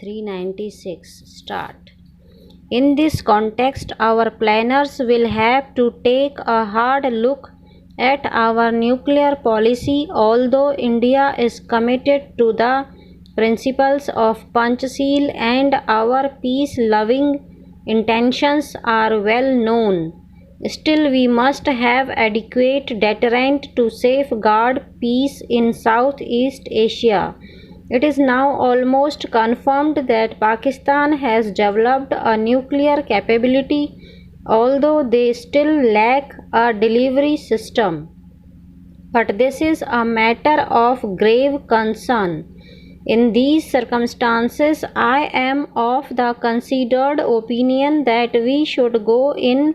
396. Start. In this context, our planners will have to take a hard look at our nuclear policy. Although India is committed to the principles of Panchsheel and our peace-loving intentions are well known, still we must have adequate deterrent to safeguard peace in Southeast Asia. It is now almost confirmed that Pakistan has developed a nuclear capability, although they still lack a delivery system. But this is a matter of grave concern. In these circumstances, I am of the considered opinion that we should go in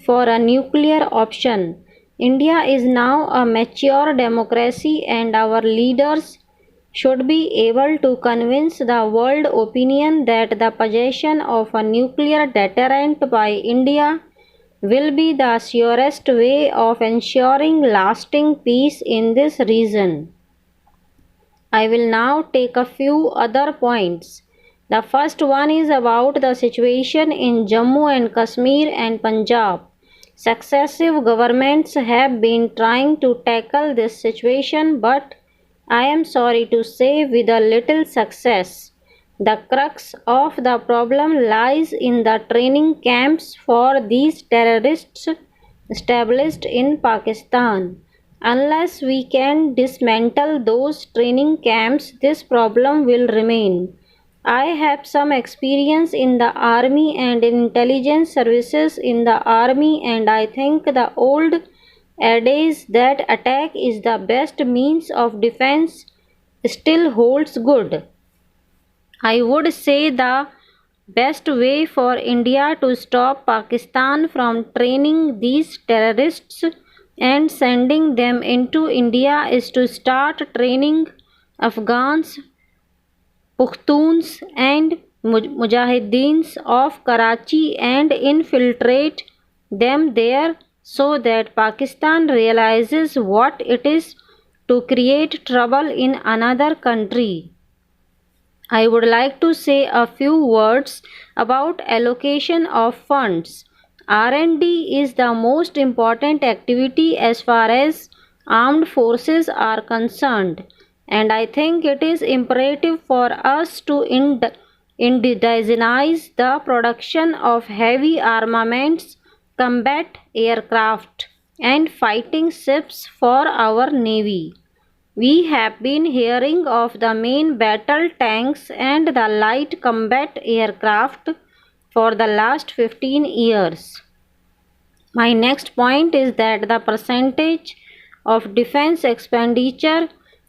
for a nuclear option. India is now a mature democracy, and our leaders should be able to convince the world opinion that the possession of a nuclear deterrent by India will be the surest way of ensuring lasting peace in this region. I will now take a few other points. The first one is about the situation in Jammu and Kashmir and Punjab. Successive governments have been trying to tackle this situation, but I am sorry to say with a little success. The crux of the problem lies in the training camps for these terrorists established in Pakistan. Unless we can dismantle those training camps, this problem will remain. I have some experience in the army and in intelligence services in the army, and I think the old adage that attack is the best means of defense still holds good. I would say the best way for India to stop Pakistan from training these terrorists and sending them into India is to start training Afghans, Pashtuns and Mujahideens of Karachi and infiltrate them there so that Pakistan realizes what it is to create trouble in another country. I would like to say a few words about allocation of funds. R&D is the most important activity as far as armed forces are concerned, and I think it is imperative for us to indigenize the production of heavy armaments, combat aircraft, and fighting ships for our navy. We have been hearing of the main battle tanks and the light combat aircraft for the last 15 years. My next point is that the percentage of defense expenditure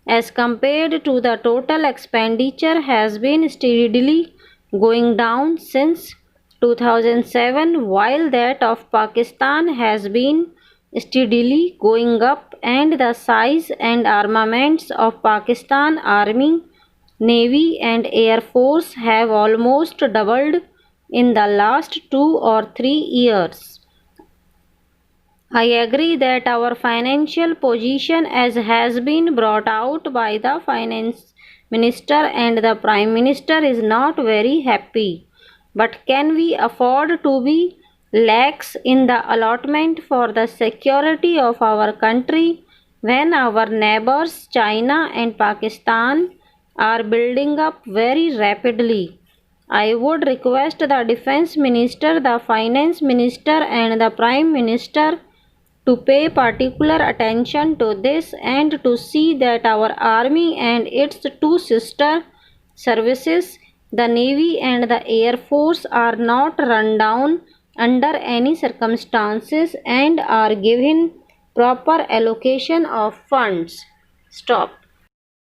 as compared to the total expenditure has been steadily going down since 2007, while that of Pakistan has been steadily going up, and the size and armaments of Pakistan Army, Navy and Air Force have almost doubled in the last 2 or 3 years. I agree that our financial position, as has been brought out by the Finance Minister and the Prime Minister, is not very happy. But can we afford to be lax in the allotment for the security of our country when our neighbors China and Pakistan are building up very rapidly? I would request the Defense Minister, the Finance Minister and the Prime Minister to pay particular attention to this and to see that our army and its two sister services, the Navy and the Air Force, are not run down under any circumstances and are given proper allocation of funds. Stop.